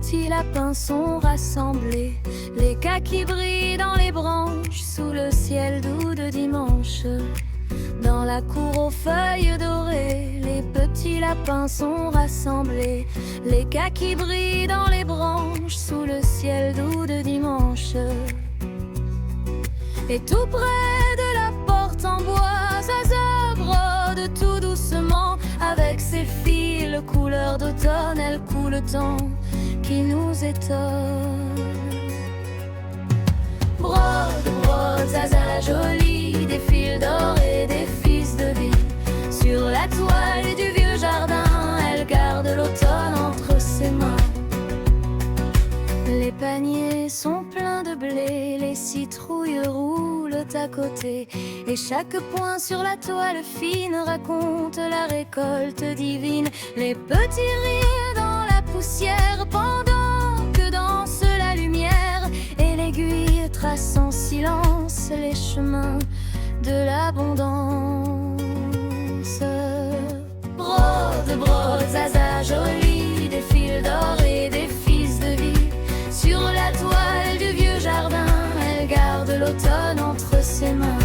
petits lapins sont rassemblés, les cas qui brillent dans les branches, sous le ciel doux de dimanche. Dans la cour aux feuilles dorées, les petits lapins sont rassemblés, les cas qui brillent dans les branches, sous le ciel doux de dimanche. Et tout près de la porte en bois, Zaza brode tout doucement, avec ses fils couleur d'automne, elle coule le temps qui nous étonne. Brode, brode, Zaza jolie, des fils d'or et des fils de vie. Sur la toile du vieux jardin, elle garde l'automne entre ses mains. Les paniers sont pleins de blé, les citrouilles roulent à côté, et chaque point sur la toile fine raconte la récolte divine. Les petits rires dans la poussière pendant que danse la lumière, et l'aiguille trace en silence les chemins de l'abondance. Brode, brode, Zaza jolie, des fils d'or et des fils de vie. Sur la toile du vieux jardin, elle garde l'automne entre ses mains.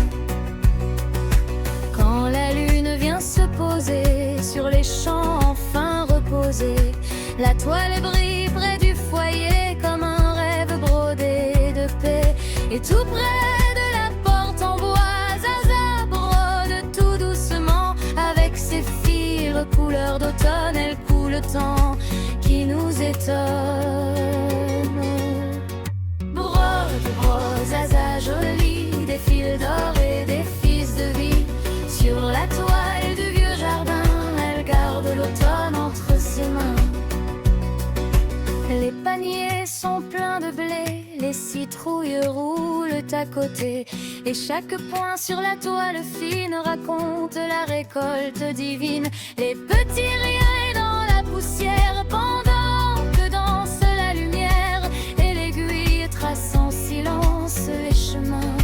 Quand la lune vient se poser sur les champs enfin reposés, la toile brille près du foyer comme un rêve brodé de paix. Et tout près de la porte en bois, Zaza brode tout doucement, avec ses fils couleur d'automne, elle coule le temps qui nous étonne. Zaza jolie, des fils d'or et des fils de vie. Sur la toile du vieux jardin, elle garde l'automne entre ses mains. Les paniers sont pleins de blé, les citrouilles roulent à côté, et chaque point sur la toile fine raconte la récolte divine. Les petits rires dans la poussière pendant que danse la lumière, et l'aiguille trace en silence les chemins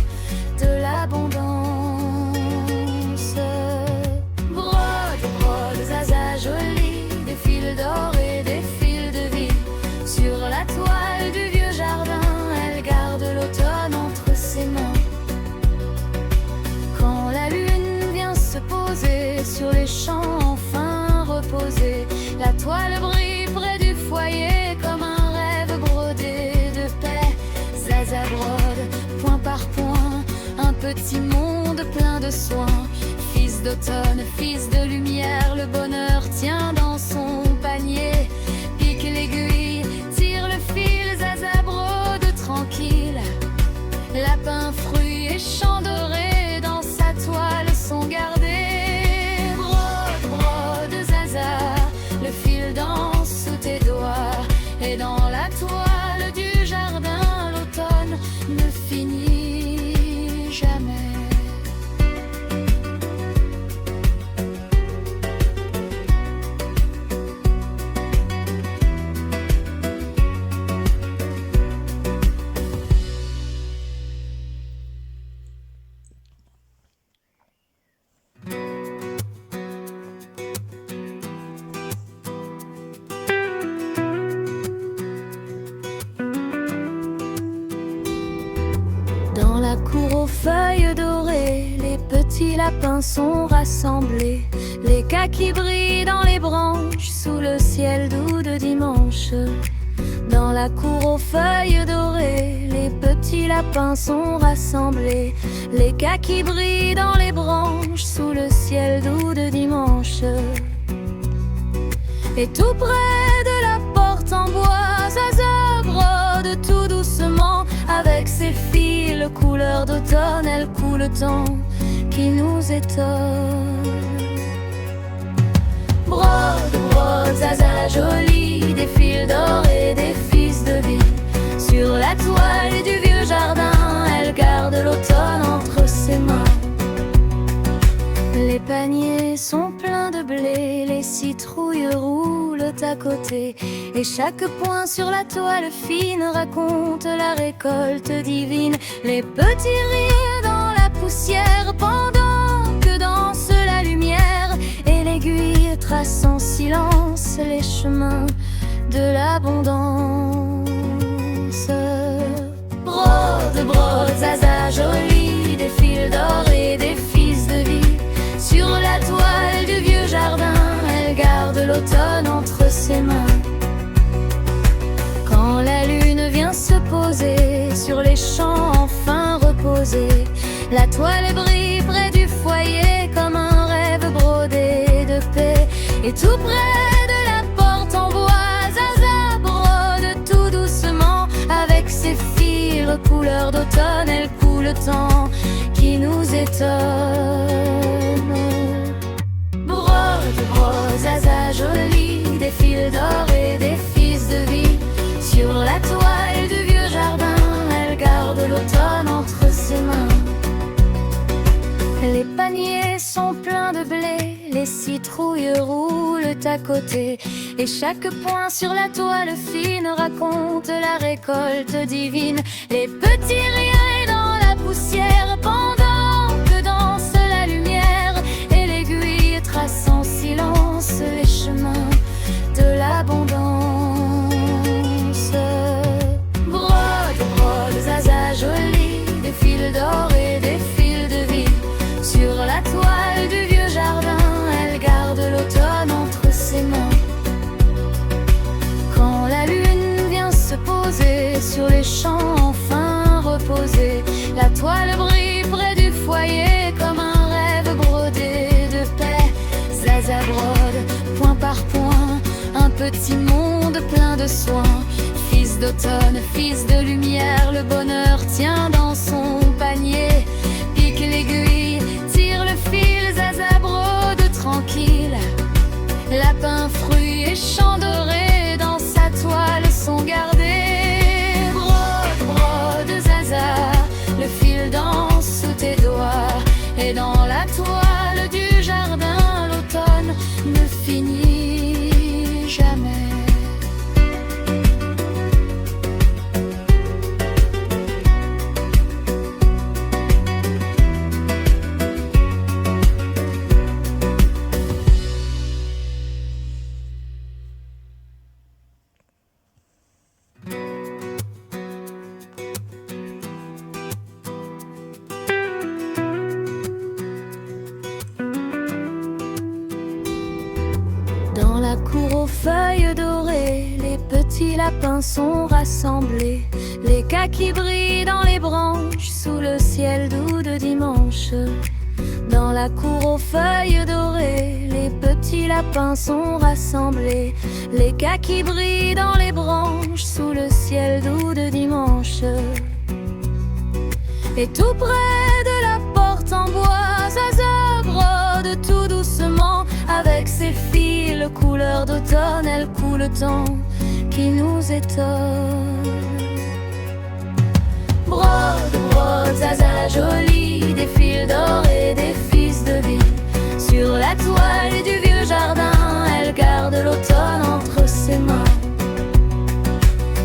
de l'abondance. Brode, brode, Zaza jolie, des fils d'or et des fils de vie. Sur la toile du vieux jardin, elle garde l'automne entre ses mains. Quand la lune vient se poser sur les champs enfin reposés, la toile brille près du foyer comme un rêve brodé de paix. Zaza brode, point par point, un petit monde plein de soins. Fils d'automne, fils de lumière, le bonheur tient dans son panier. Pique l'aiguille, tire le fil, Zaza brode tranquille. Lapin, fruits et champs dorés dans sa toile sont gardés. Brode, brode, Zaza, le fil danse sous tes doigts, et dans la toile du jardin, l'automne ne finit jamais. Dans la cour aux feuilles dorées, les petits lapins sont rassemblés, les cas qui brillent dans les branches, sous le ciel doux de dimanche. Dans la cour aux feuilles dorées, les petits lapins sont rassemblés, les cas qui brillent dans les branches, sous le ciel doux de dimanche. Et tout près de la porte en bois, Zaza brode tout doucement, avec ses fils couleur d'automne, elle coule le temps qui nous étonne. Brode, brode, Zaza jolie, des fils d'or et des fils de vie. Sur la toile du vieux jardin, elle garde l'automne entre ses mains. Les paniers sont pleins de blé, les citrouilles roulent à côté, et chaque point sur la toile fine raconte la récolte divine. Les petits rires dans la poussière pendant que danse la lumière, et l'aiguille trace en silence les chemins de l'abondance. Brode, brode, Zaza jolie, des fils d'or et des fils de vie. Sur la toile du vieux jardin, elle garde l'automne entre ses mains. Quand la lune vient se poser sur les champs enfin reposés, la toile brille près du foyer comme un rêve brodé de paix. Et tout près de la porte en bois, Zaza brode tout doucement. Avec ses fils couleur d'automne, elle coule le temps qui nous étonne. Brode, brode, Zaza jolie, des fils d'or et des fils de vie. Sur la toile du vieux jardin, elle garde l'automne entre ses mains. Les paniers sont pleins de blé, les citrouilles roulent à côté, et chaque point sur la toile fine raconte la récolte divine. Les petits riens dans la poussière pendant que danse la lumière, et l'aiguille trace en silence les chemins de l'abondance. Brode, brode, Zaza jolie, des fils d'or et des fils de vie. Sur la toile du vieux jardin, elle garde l'automne entre ses mains. Quand la lune vient se poser sur les champs enfin reposés, la toile brille près du foyer comme un rêve brodé de paix. Zaza brode, point par point, un petit monde plein de soins. Fils d'automne, fils de lumière, le bonheur tient dans son panier. Pique l'aiguille, tire le fil, Zaza brode tranquille. Lapin, fruits et champs dorés dans sa toile sont gardés. Brode, brode, Zaza, le fil danse sous tes doigts. Et dans la toile du jardin, l'automne ne finit jamais. Dans la cour aux feuilles dorées, les petits lapins sont rassemblés. Les kakis brillent dans les branches sous le ciel doux de dimanche. Dans la cour aux feuilles dorées, les petits lapins sont rassemblés. Les kakis brillent dans les branches sous le ciel doux de dimanche. Et tout près de la porte en bois, Zaza brode tout doucement. Avec ses fils couleur d'automne, elle coule le temps qui nous étonne. Brode, brode, Zaza jolie, des fils d'or et des fils de vie. Sur la toile du vieux jardin, elle garde l'automne entre ses mains.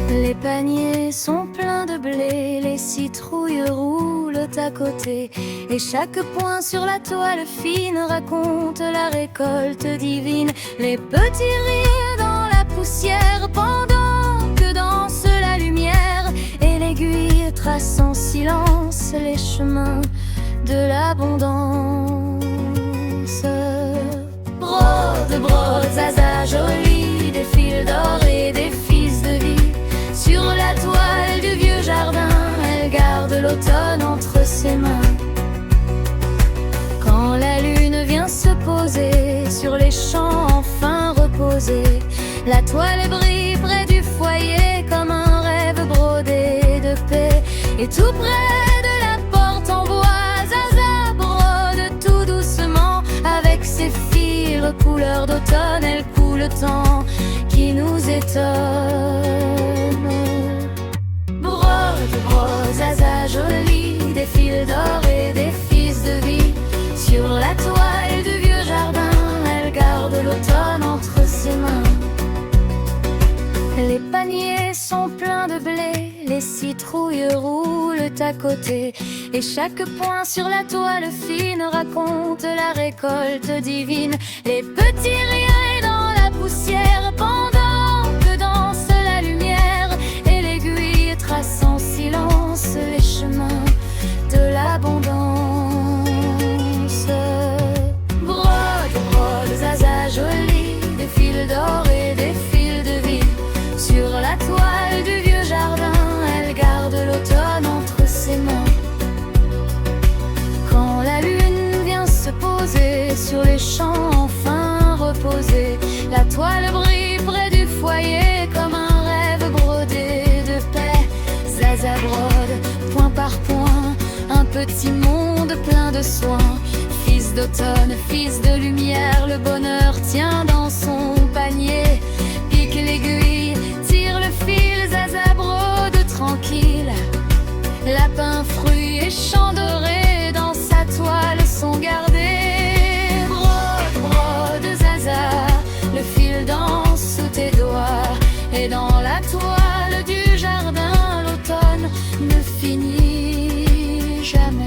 Les paniers sont pleins de blé, les citrouilles roulent à côté, et chaque point sur la toile fine raconte la récolte divine. Les petits riens dans la poussière pendant que danse la lumière, et l'aiguille trace en silence les chemins de l'abondance. Brode, brode, Zaza jolie, des fils d'or et des fils de vie. Sur la toile du vieux jardin, elle garde l'automne entre ses mains. Quand la lune vient se poser sur les champs enfin reposés, la toile brille près du foyer comme un rêve brodé de paix. Et tout près de la porte en bois, Zaza brode tout doucement. Avec ses fils couleur d'automne, elle coule le temps qui nous étonne. Brode, brode, Zaza jolie, des fils d'or et des fils de vie. Sur la toile du vieux jardin, elle garde l'automne entre ses mains. Les paniers sont pleins de blé, les citrouilles roulent à côté, et chaque point sur la toile fine raconte la récolte divine. Les petits riens dans la poussière pendant que dans petit monde plein de soins. Fils d'automne, fils de lumière, le bonheur tient dans son panier. Pique l'aiguille, tire le fil, Zaza brode tranquille. Lapin, fruits et champs dorés dans sa toile sont gardés. Brode, brode, Zaza, le fil danse sous tes doigts. Et dans la toile du jardin, l'automne ne finit jamais.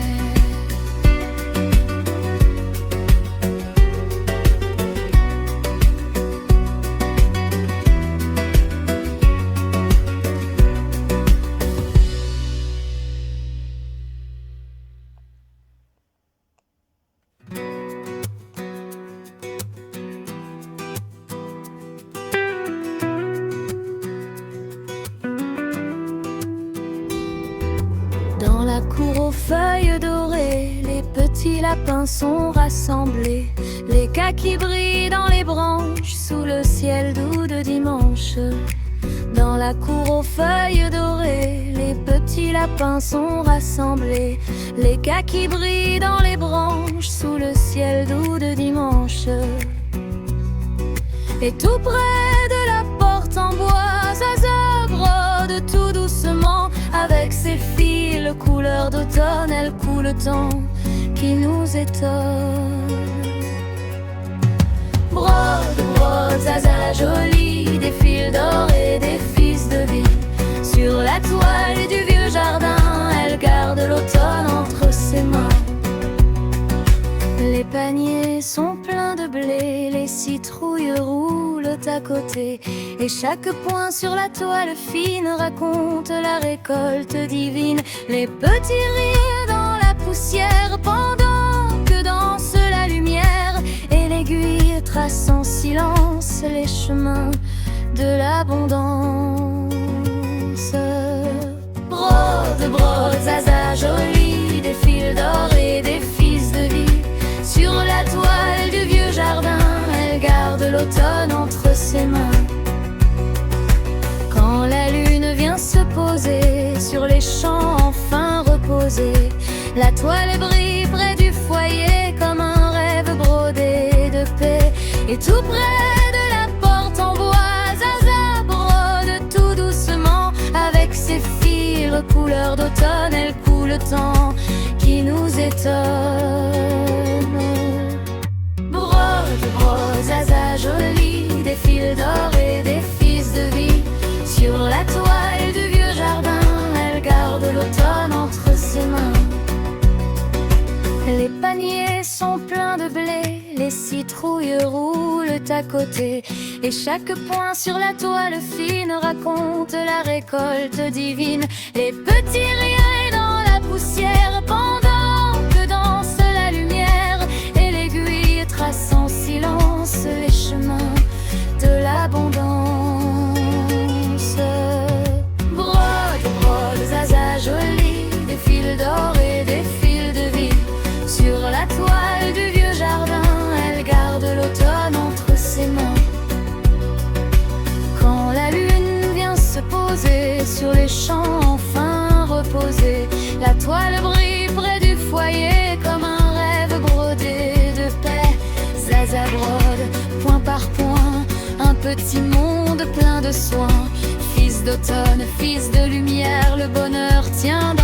Dans la cour aux feuilles dorées, les petits lapins sont rassemblés. Les kakis brillent dans les branches, sous le ciel doux de dimanche. Dans la cour aux feuilles dorées, les petits lapins sont rassemblés. Les kakis brillent dans les branches, sous le ciel doux de dimanche. Et tout près de la porte en bois, Zaza brode tout doucement. Avec ses fils couleur d'automne, elle coule le temps qui nous étonne. Brode, brode, Zaza jolie, des fils d'or et des fils de vie. Sur la toile du vieux jardin, elle garde l'automne entre ses mains. Les paniers sont pleins de blé, les citrouilles roulent à côté. Et chaque point sur la toile fine raconte la récolte divine. Les petits rires dans la poussière pendant que danse la lumière. Et l'aiguille trace en silence les chemins de l'abondance. Brode, brode, Zaza jolie, des fils d'or et des fils de vie. Sur la toile du vieux jardin, elle garde l'automne entre ses mains. Quand la lune vient se poser sur les champs enfin reposés, la toile brille près du foyer comme un rêve brodé de paix. Et tout près de la porte en bois, Zaza brode tout doucement. Avec ses fils couleur d'automne, elle coule le temps qui nous étonne. Brode, Zaza jolie, des fils d'or et des fils de vie. Sur la toile du vieux jardin, elle garde l'automne entre ses mains. Les paniers sont pleins de blé, les citrouilles roulent à côté. Et chaque point sur la toile fine raconte la récolte divine. Les petits rires dans la poussière pendant que danse la lumière. Et l'aiguille trace en silence les chemins de l'abondance. Brode, brode, Zaza jolie, des fils d'or et des fils de vie. Sur la toile du vieux jardin, elle garde l'automne entre ses mains. Quand la lune vient se poser sur les champs enfin reposés, la toile brille près du foyer comme un rêve brodé de paix. Zaza brode, point par point, un petit monde plein de soins. Fils d'automne, fils de lumière, le bonheur tient